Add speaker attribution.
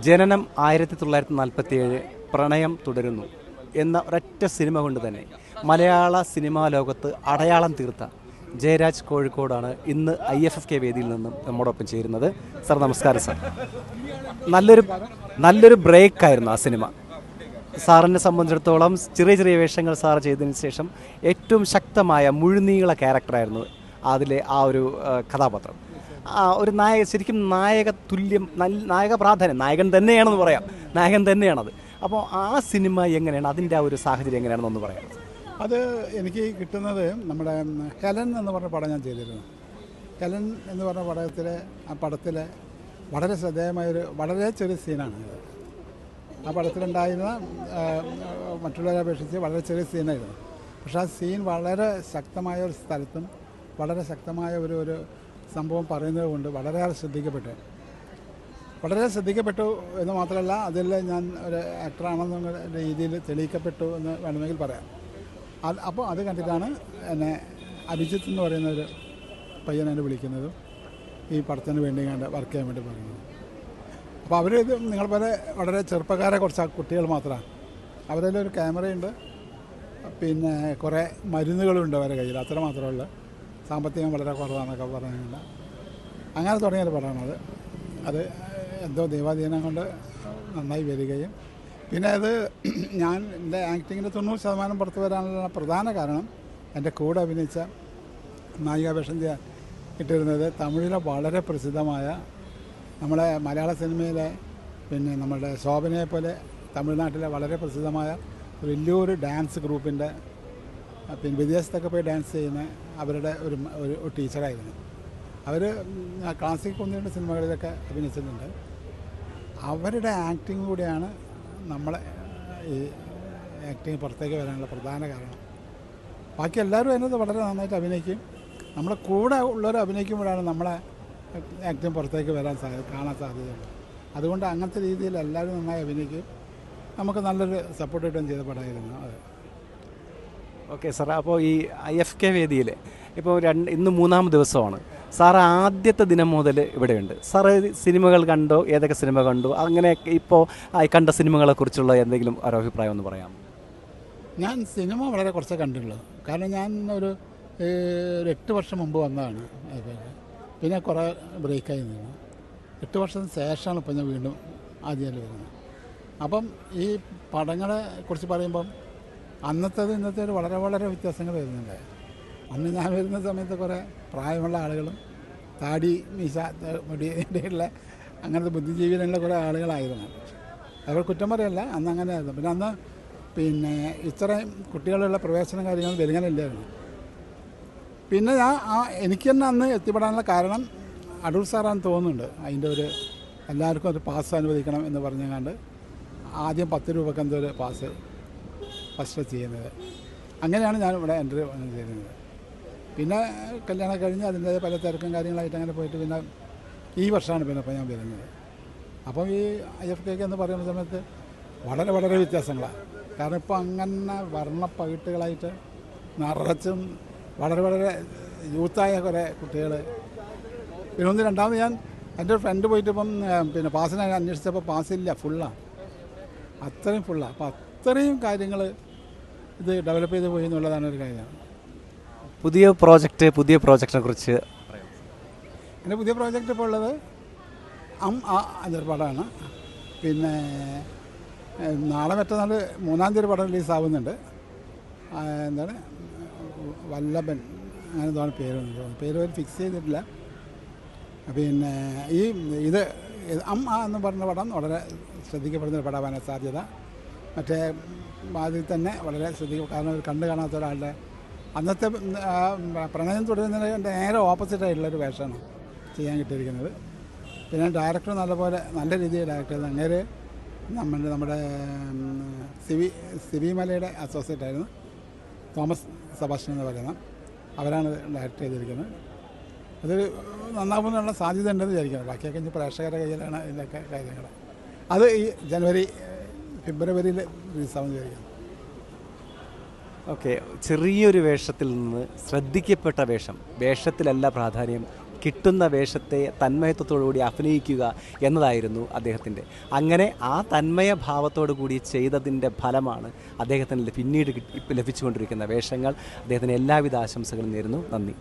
Speaker 1: ജനനം 1947, പ്രണയം തുടരുന്നു എന്ന ഒരൊറ്റ സിനിമ കൊണ്ട് തന്നെ മലയാള സിനിമാ ലോകത്ത് അടയാളം തീർത്ത ജയരാജ് കോഴിക്കോടാണ് ഇന്ന് IFFK വേദിയിൽ നിന്നും നമ്മോടൊപ്പം ചേരുന്നത്. സാർ നമസ്കാരം. സാർ, നല്ലൊരു ബ്രേക്കായിരുന്നു ആ സിനിമ. സാറിനെ സംബന്ധിച്ചിടത്തോളം ചെറിയ ചെറിയ വേഷങ്ങൾ സാർ ചെയ്തതിന് ശേഷം ഏറ്റവും ശക്തമായ മുഴുനീള ക്യാരക്ടറായിരുന്നു അതിലെ ആ ഒരു കഥാപാത്രം. ഒരു ശരിക്കും നായക തുല്യം, നായക പ്രാധാന്യം, നായകൻ തന്നെയാണെന്ന് പറയാം, നായകൻ തന്നെയാണത്. അപ്പോൾ ആ സിനിമ എങ്ങനെയാണ്, അതിൻ്റെ ആ ഒരു സാഹചര്യം എങ്ങനെയാണെന്നൊന്ന് പറയാം.
Speaker 2: അത് എനിക്ക് കിട്ടുന്നത് നമ്മുടെ ഹെലൻ എന്ന് പറഞ്ഞ പടം ഞാൻ ചെയ്തിരുന്നു. ഹെലൻ എന്ന് പറഞ്ഞ പടത്തിലെ വളരെ ശ്രദ്ധേയമായൊരു വളരെ ചെറിയ സീനാണ് ഇത്. ആ പടത്തിലുണ്ടായിരുന്ന മറ്റുള്ളവരെ അപേക്ഷിച്ച് വളരെ ചെറിയ സീനായിരുന്നു. പക്ഷേ ആ സീൻ വളരെ ശക്തമായ ഒരു സ്ഥലത്തും വളരെ ശക്തമായ ഒരു സംഭവം പറയുന്നത് കൊണ്ട് വളരെയേറെ ശ്രദ്ധിക്കപ്പെട്ടു എന്ന് മാത്രമല്ല, അതിൽ ഞാൻ ഒരു ആക്ടറാണെന്നുള്ള രീതിയിൽ തെളിയിക്കപ്പെട്ടു എന്ന് വേണമെങ്കിൽ പറയാം. അപ്പോൾ അത് കണ്ടിട്ടാണ് എന്നെ അഭിജിത്ത് എന്ന് പറയുന്ന ഒരു പയ്യൻ എന്നെ വിളിക്കുന്നതും ഈ പടത്തിന് വേണ്ടി വർക്ക് ചെയ്യാൻ വേണ്ടി പറയുന്നത്. അപ്പോൾ അവർ ഇത് നിങ്ങൾ പോലെ വളരെ ചെറുപ്പക്കാരെ കുറച്ച് കുട്ടികൾ മാത്രമാണ്. അവരുടെ ഒരു ക്യാമറയുണ്ട്, പിന്നെ കുറേ മരുന്നുകളുണ്ട് അവരുടെ കയ്യിൽ, അത്ര മാത്രമല്ല. സാമ്പത്തികം വളരെ കുറവാണെന്നൊക്കെ പറഞ്ഞില്ല. അങ്ങനെ തുടങ്ങിയൊരു പടമാണത്. അത് എന്തോ ദൈവാധീനം കൊണ്ട് നന്നായി വരികയും പിന്നെ അത് ഞാൻ എൻ്റെ ആക്ടിങ്ങിൻ്റെ 90% പുറത്തു വരാനുള്ള പ്രധാന കാരണം എൻ്റെ കൂടെ അഭിനയിച്ച നായികാവേഷം ഇട്ടിരുന്നത് തമിഴിലെ വളരെ പ്രസിദ്ധമായ നമ്മളെ മലയാള സിനിമയിലെ പിന്നെ നമ്മുടെ ശോഭനയെ പോലെ തമിഴ്നാട്ടിലെ വളരെ പ്രസിദ്ധമായ വലിയൊരു ഡാൻസ് ഗ്രൂപ്പിൻ്റെ പിന്നെ വിദേശത്തൊക്കെ പോയി ഡാൻസ് ചെയ്യുന്ന അവരുടെ ഒരു ടീച്ചറായിരുന്നു. അവർ ക്ലാസിക് 1-2 സിനിമകളിലൊക്കെ അഭിനയിച്ചിട്ടുണ്ട്. അവരുടെ ആക്ടിങ് കൂടിയാണ് നമ്മളെ ഈ ആക്ടിങ് പുറത്തേക്ക് വരാനുള്ള പ്രധാന കാരണം. ബാക്കി എല്ലാവരും അതിനകത്ത് വളരെ നന്നായിട്ട് അഭിനയിക്കും. നമ്മളെ കൂടെ ഉള്ളവർ അഭിനയിക്കുമ്പോഴാണ് നമ്മളെ ആക്ടിങ് പുറത്തേക്ക് കാണാൻ സാധ്യതയുള്ളത്. അതുകൊണ്ട് അങ്ങനത്തെ രീതിയിൽ എല്ലാവരും നന്നായി അഭിനയിക്കും. നമുക്ക് നല്ലൊരു സപ്പോർട്ട് കിട്ടുകയും ചെയ്ത പടമായിരുന്നു അത്.
Speaker 1: ഓക്കെ സാർ, അപ്പോൾ ഈ IFFK വേദിയിൽ ഇപ്പോൾ ഇന്ന് 3-ാം ദിവസമാണ്. സാർ ആദ്യത്തെ ദിനം മുതൽ ഇവിടെയുണ്ട്. സാറ് സിനിമകൾ കണ്ടോ? ഏതൊക്കെ സിനിമ കണ്ടു? അങ്ങനെ ഇപ്പോൾ കണ്ട സിനിമകളെക്കുറിച്ചുള്ള എന്തെങ്കിലും ഒരു അഭിപ്രായം ഒന്ന് പറയാം.
Speaker 2: ഞാൻ സിനിമ വളരെ കുറച്ചേ കണ്ടിട്ടുള്ളൂ. കാരണം ഞാൻ ഒരു 8 വർഷം മുമ്പ് വന്നതാണ്. പിന്നെ കുറേ ബ്രേക്കായി നിന്നു. 8 വർഷത്തിന് ശേഷമാണ് ഇപ്പം ഞാൻ വീണ്ടും ആദ്യമായിട്ട് വരുന്നത്. അപ്പം ഈ പടങ്ങളെ കുറിച്ച് പറയുമ്പം അന്നത്തേത് ഇന്നത്തേത് വളരെ വളരെ വ്യത്യാസങ്ങൾ വരുന്നുണ്ട്. അന്ന് ഞാൻ വരുന്ന സമയത്ത് കുറേ പ്രായമുള്ള ആളുകളും താടി മീശ മുടിയുള്ള അങ്ങനത്തെ ബുദ്ധിജീവികളുള്ള കുറേ ആളുകളായിരുന്നു. അവർ കുറ്റം പറയല്ല, അന്ന് അങ്ങനെ ആയിരുന്നു. പിന്നെ അന്ന് ഇത്രയും കുട്ടികളുള്ള പ്രവേശന കാര്യങ്ങൾ വരുങ്ങനില്ലായിരുന്നു. പിന്നെ എനിക്ക് തന്നെ അന്ന് എത്തിപ്പെടാനുള്ള കാരണം അടൂർ സാറാന്ന് തോന്നുന്നുണ്ട്. അതിൻ്റെ എല്ലാവർക്കും ഒരു പാസ് അനുവദിക്കണം എന്ന് പറഞ്ഞുകൊണ്ട് ആദ്യം 10 രൂപയ്ക്ക് എന്തോ ഒരു പാസ് ഫസ്റ്റ് ചെയ്യുന്നത്. അങ്ങനെയാണ് ഞാൻ ഇവിടെ എൻട്രി ചെയ്യുന്നത്. പിന്നെ കല്യാണം കഴിഞ്ഞ് അതിൻ്റെ പല തിരക്കും കാര്യങ്ങളായിട്ട് അങ്ങനെ പോയിട്ട് പിന്നെ ഈ വർഷമാണ് പിന്നെ ഞാൻ വരുന്നത്. അപ്പം ഈ IFFK എന്ന് പറയുന്ന സമയത്ത് വളരെ വളരെ വ്യത്യാസങ്ങളാണ്. കാരണം ഇപ്പോൾ അങ്ങനെ വർണ്ണപ്പകിട്ടുകളായിട്ട് നിറച്ചും വളരെ വളരെ യൂത്തായ കുറേ കുട്ടികൾ. പിന്നെ രണ്ടാമത് ഞാൻ എൻ്റെ ഒരു ഫ്രണ്ട് പോയിട്ട് ഇപ്പം പാസിനെ അന്വേഷിച്ചപ്പോൾ പാസ്സില്ല, ഫുള്ളാണ്, അത്രയും ഫുള്ളാണ്. അപ്പോൾ അത്രയും കാര്യങ്ങൾ ഇത് ഡെവലപ്പ് ചെയ്ത് പോയി എന്നുള്ളതാണ് ഒരു കാര്യം.
Speaker 1: പുതിയ പ്രോജക്റ്റിനെ കുറിച്ച്
Speaker 2: എൻ്റെ പുതിയ പ്രോജക്റ്റ് ഇപ്പോൾ ഉള്ളത് അതൊരു പടമാണ്. പിന്നെ നാളെ മറ്റന്നാൾ 3-ാം തീയതി പടം റിലീസാവുന്നുണ്ട്. എന്താണ് വല്ലഭൻ, അങ്ങനെ എന്താണ് പേര് ഫിക്സ് ചെയ്തിട്ടില്ല. പിന്നെ ഇത് എന്ന് പറഞ്ഞ പടം വളരെ ശ്രദ്ധിക്കപ്പെടുന്നൊരു പടമാകാൻ സാധ്യത. മറ്റേ അതിൽ തന്നെ വളരെ ശ്രദ്ധിക്കും. കാരണം കണ്ടു കാണാത്ത ഒരാളുടെ അന്നത്തെ പ്രണയം തുടരുന്നതിൻ്റെ നേരെ ഓപ്പോസിറ്റായിട്ടുള്ളൊരു വേഷമാണ് ചെയ്യാൻ കിട്ടിയിരിക്കുന്നത്. പിന്നെ ഡയറക്ടർ നല്ല രീതിയിൽ ഡയറക്റ്റ് ചെയ്ത് അങ്ങേര് നമ്മുടെ സിബി മലയുടെ അസോസിയേറ്റായിരുന്നു, തോമസ് സെബാസ്റ്റ്യൻ എന്ന് പറയുന്ന അവരാണ് ഡയറക്റ്റ് ചെയ്തിരിക്കുന്നത്. അത് നന്നാവുന്നുള്ള സാധ്യത ഉണ്ടെന്ന് വിചാരിക്കണം. ബാക്കിയൊക്കെ ഇനി പ്രേക്ഷകരുടെ കയ്യിലാണ് ഇതിൻ്റെയൊക്കെ കാര്യങ്ങൾ. അത് ഈ ഫെബ്രുവരിയിൽ റിലീസാവുമെന്ന് വിചാരിക്കുന്നു.
Speaker 1: ഓക്കെ, ചെറിയൊരു വേഷത്തിൽ നിന്ന് ശ്രദ്ധിക്കപ്പെട്ട വേഷത്തിലല്ല പ്രാധാന്യം, കിട്ടുന്ന വേഷത്തെ തന്മയത്വത്തോടുകൂടി അഭിനയിക്കുക എന്നതായിരുന്നു അദ്ദേഹത്തിൻ്റെ. അങ്ങനെ ആ തന്മയ ഭാവത്തോടു കൂടി ചെയ്തതിൻ്റെ ഫലമാണ് അദ്ദേഹത്തിന് പിന്നീട് ലഭിച്ചുകൊണ്ടിരിക്കുന്ന വേഷങ്ങൾ. അദ്ദേഹത്തിന് എല്ലാവിധ ആശംസകളും നേരുന്നു. നന്ദി.